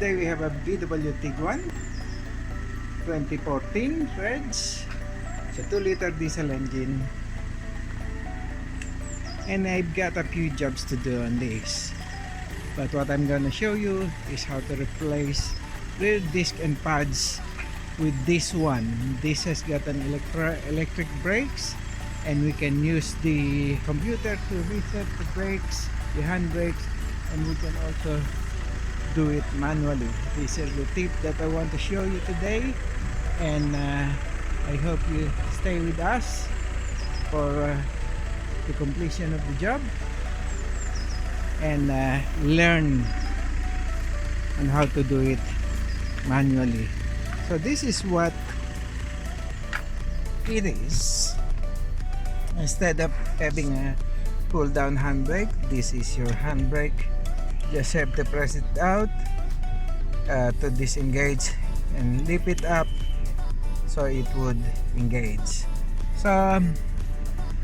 today we have a VW TIGUAN 2014 Reds. It's a 2-liter diesel engine, and I've got a few jobs to do on this. But what I'm gonna show you is how to replace rear disc and pads with this one. This has got an electric brakes, and we can use the computer to reset the brakes, the hand brakes, and we can also do it manually. This is the tip that I want to show you today, and I hope you stay with us for the completion of the job and learn on how to do it manually. So this is what it is. Instead of having a pull down handbrake, this is your handbrake. Just have to press it out to disengage and lift it up so it would engage. So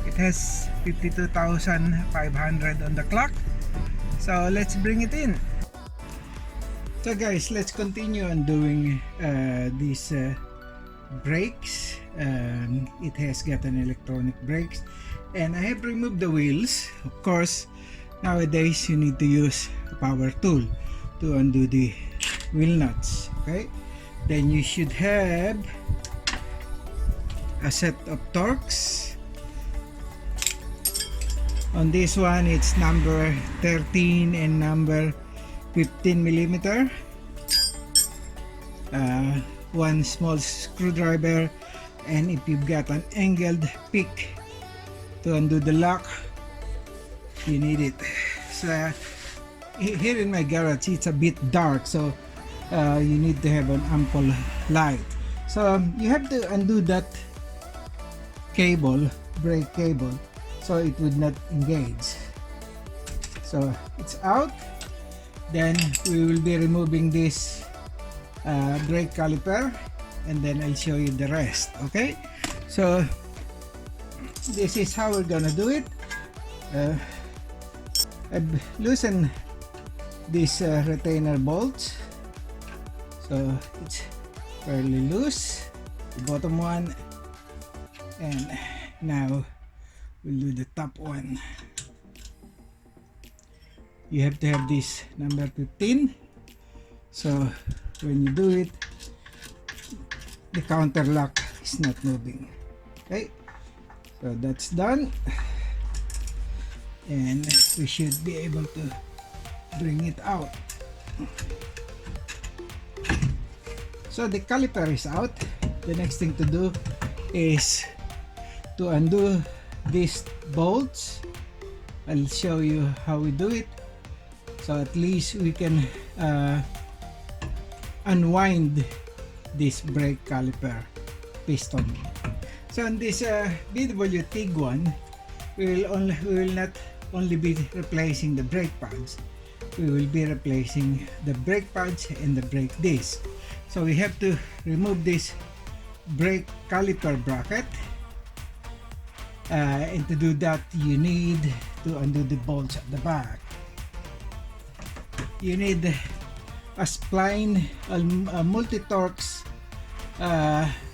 it has 52,500 on the clock. So let's bring it in. So guys, let's continue on doing these brakes. It has got an electronic brakes, and I have removed the wheels. Of course, nowadays you need to use a power tool to undo the wheel nuts. Okay, then you should have a set of torques. On this one, it's number 13 and number 15 millimeter. One small screwdriver, and if you've got an angled pick to undo the lock, you need it. So here in my garage, it's a bit dark, so you need to have an ample light. So you have to undo that cable, brake cable, so it would not engage. So it's out. Then we will be removing this brake caliper, and then I'll show you the rest. Okay, so this is how we're gonna do it. I've loosened these retainer bolts, so it's fairly loose, the bottom one, and now we'll do the top one. You have to have this number 15, so when you do it, the counter lock is not moving. Okay, so that's done, and we should be able to bring it out. So the caliper is out. The next thing to do is to undo these bolts. I'll show you how we do it, so at least we can unwind this brake caliper piston. So on this VW TIGUAN, we will not only be replacing the brake pads, we will be replacing the brake pads and the brake disc. So we have to remove this brake caliper bracket, and to do that you need to undo the bolts at the back. You need a spline, a multi-torques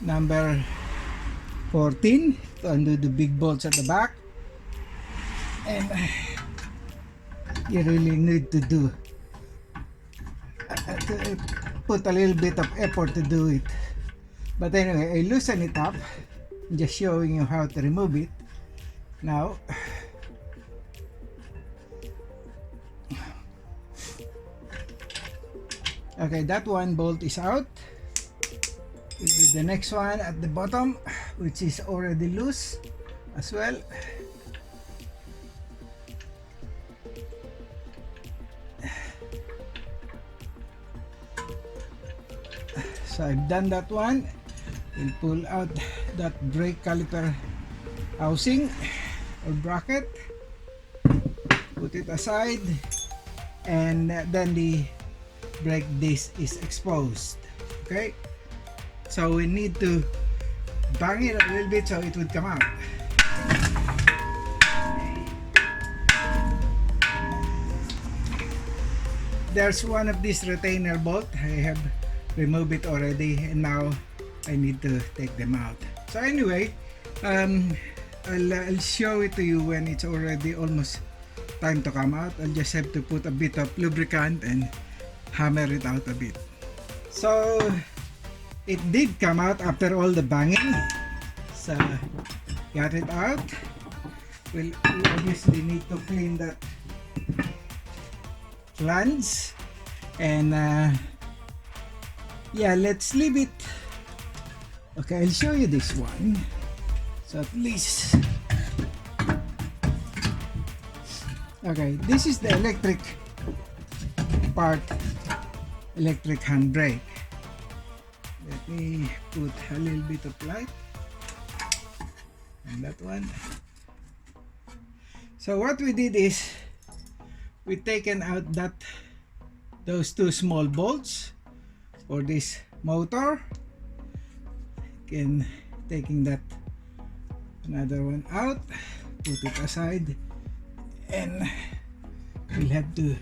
number 14 to undo the big bolts at the back, and you really need to put a little bit of effort to do it. But anyway, I loosen it up. I'm just showing you how to remove it now. Okay, that one bolt is out. The next one at the bottom, which is already loose as well. So I've done that one. We'll pull out that brake caliper housing or bracket, put it aside, and then the brake disc is exposed. Okay, so we need to bang it a little bit so it would come out. there's one of these retainer bolt. I have removed it already, and now I need to take them out. So anyway, I'll show it to you when it's already almost time to come out. I'll just have to put a bit of lubricant and hammer it out a bit. So it did come out after all the banging. So got it out. We'll obviously need to clean that flange, and yeah, let's leave it. Okay, I'll show you this one, so at least. Okay, this is the electric part, electric handbrake. Let me put a little bit of light on that one. So what we did is we taken out those two small bolts for this motor. Again, taking that another one out, put it aside, and we'll have to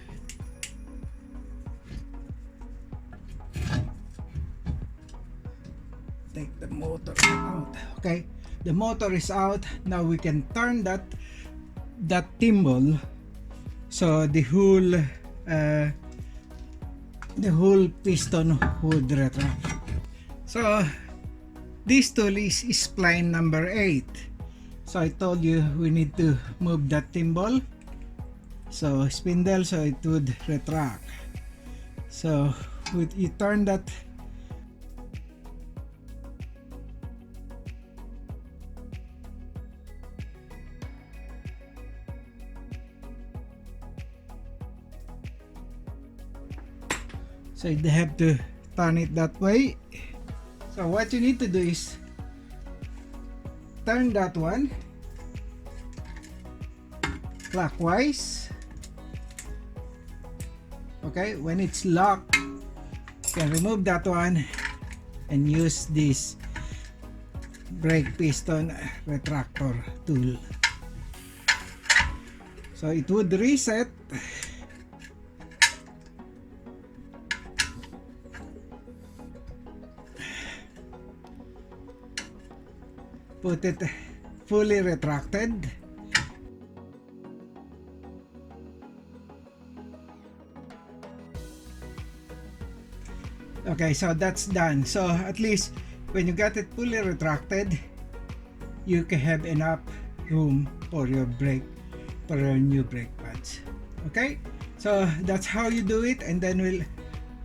take the motor out. Okay, the motor is out. Now we can turn that thimble, so the whole piston would retract. So this tool is spline number 8. So I told you we need to move that thimble, so spindle, so it would retract. So you turn that so you have to turn it that way. So what you need to do is turn that one clockwise. Okay, when it's locked, you can remove that one and use this brake piston retractor tool. So it would reset. Put it fully retracted. Okay, so that's done. So at least when you got it fully retracted, you can have enough room for your brake, for your new brake pads. Okay, so that's how you do it, and then we'll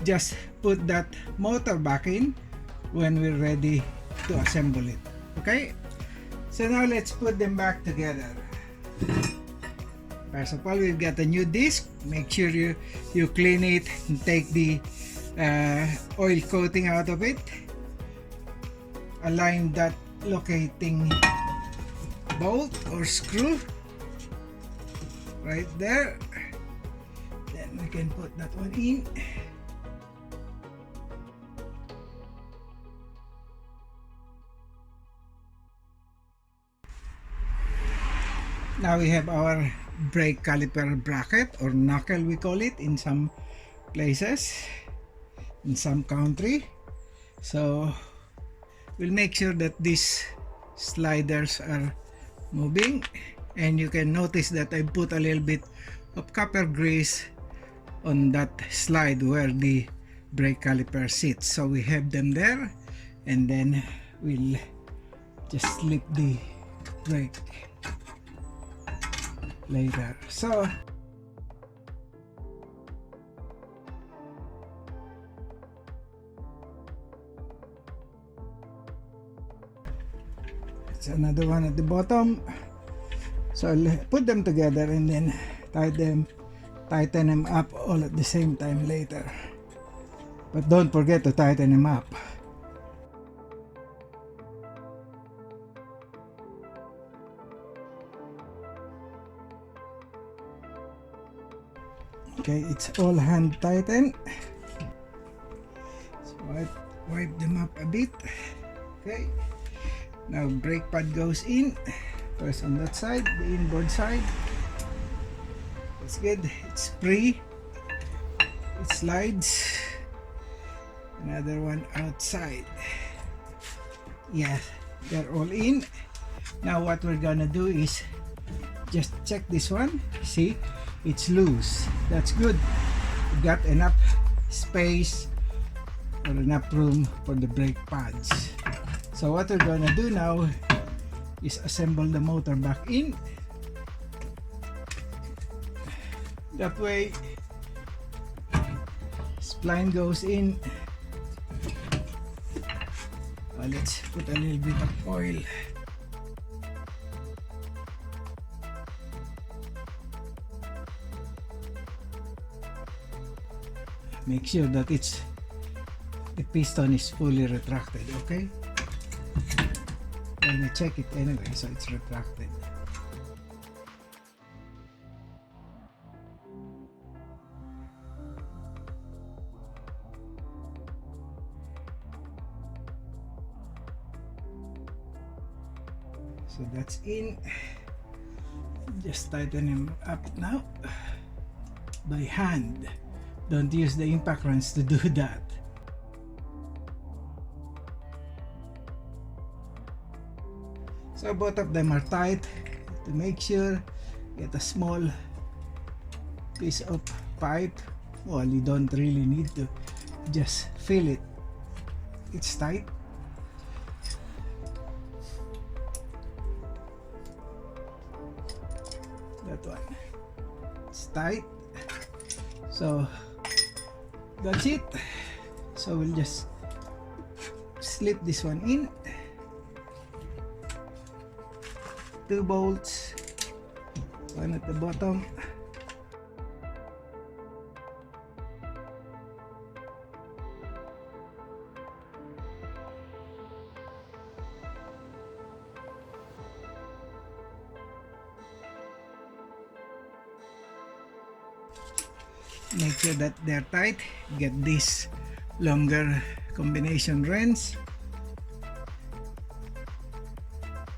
just put that motor back in when we're ready to assemble it. Okay, so now let's put them back together. First of all, we've got a new disc. Make sure you clean it and take the oil coating out of it. Align that locating bolt or screw right there. Then we can put that one in. Now we have our brake caliper bracket, or knuckle we call it in some places, in some country. So we'll make sure that these sliders are moving, and you can notice that I put a little bit of copper grease on that slide where the brake caliper sits. So we have them there, and then we'll just slip the brake later. So it's another one at the bottom. So I'll put them together and then tighten them up all at the same time later. But don't forget to tighten them up. Okay, it's all hand tightened. So wipe them up a bit. Okay, now brake pad goes in. First on that side, the inboard side. That's good. It's free. It slides. Another one outside. Yeah, they're all in. Now what we're gonna do is just check this one. See, it's loose. That's good. We got enough space or enough room for the brake pads. So what we're gonna do now is assemble the motor back in. That way, spline goes in. Let's put a little bit of oil. Make sure that the piston is fully retracted, okay? I'm gonna check it anyway, so it's retracted. So that's in. Just tighten him up now by hand. Don't use the impact wrench to do that. So both of them are tight. To make sure, get a small piece of pipe. Well, you don't really need to, just feel it. It's tight. That one, it's tight. So that's it. So we'll just slip this one in. 2 bolts, one at the bottom. Make sure that they're tight. Get this longer combination wrench.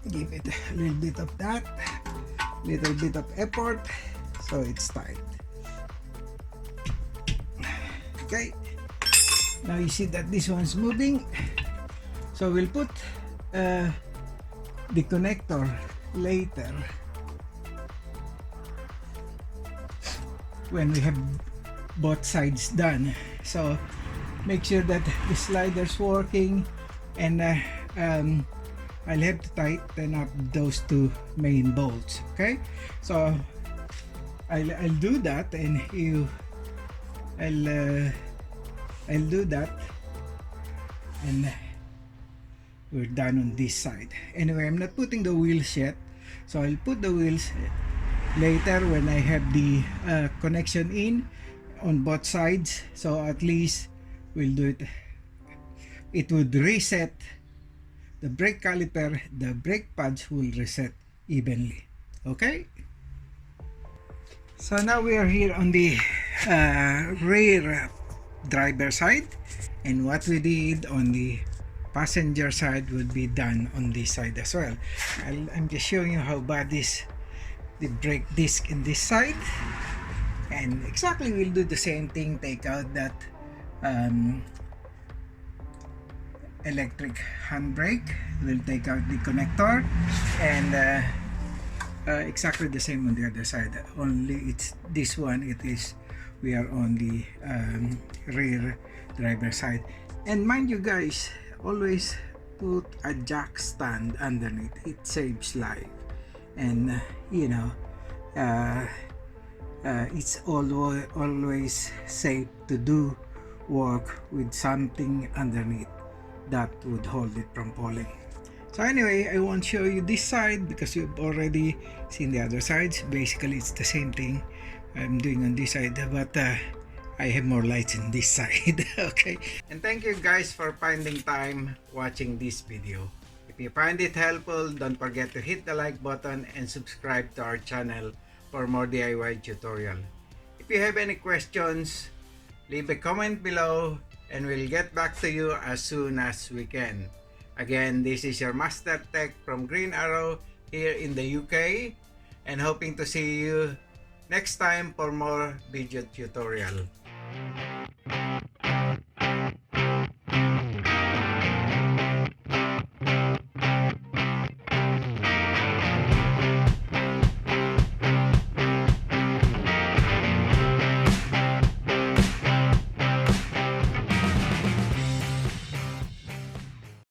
Give it a little bit of that, little bit of effort, so it's tight. Okay, now you see that this one's moving, so we'll put the connector later when we have both sides done. So make sure that the slider's working, and I'll have to tighten up those 2 main bolts. Okay, so I'll do that, and I'll do that, and we're done on this side. Anyway, I'm not putting the wheels yet, so I'll put the wheels later when I have the connection in on both sides. So at least we'll do it. It would reset the brake caliper, the brake pads will reset evenly. Okay, so now we are here on the rear driver side, and what we did on the passenger side would be done on this side as well. I'm just showing you how bad is the brake disc in this side, and exactly we'll do the same thing. Take out that electric handbrake, we'll take out the connector, and exactly the same on the other side, only it's this one, we are on the rear driver side. And mind you guys, always put a jack stand underneath. It saves life, and it's always safe to do work with something underneath that would hold it from falling. So anyway, I won't show you this side because you've already seen the other sides. Basically it's the same thing I'm doing on this side, but I have more lights in this side. Okay, and thank you guys for finding time watching this video. If you find it helpful, don't forget to hit the like button and subscribe to our channel for more DIY tutorial. If you have any questions, leave a comment below and we'll get back to you as soon as we can. Again, this is your MasterTech from Green Arrow here in the UK, and hoping to see you next time for more video tutorial.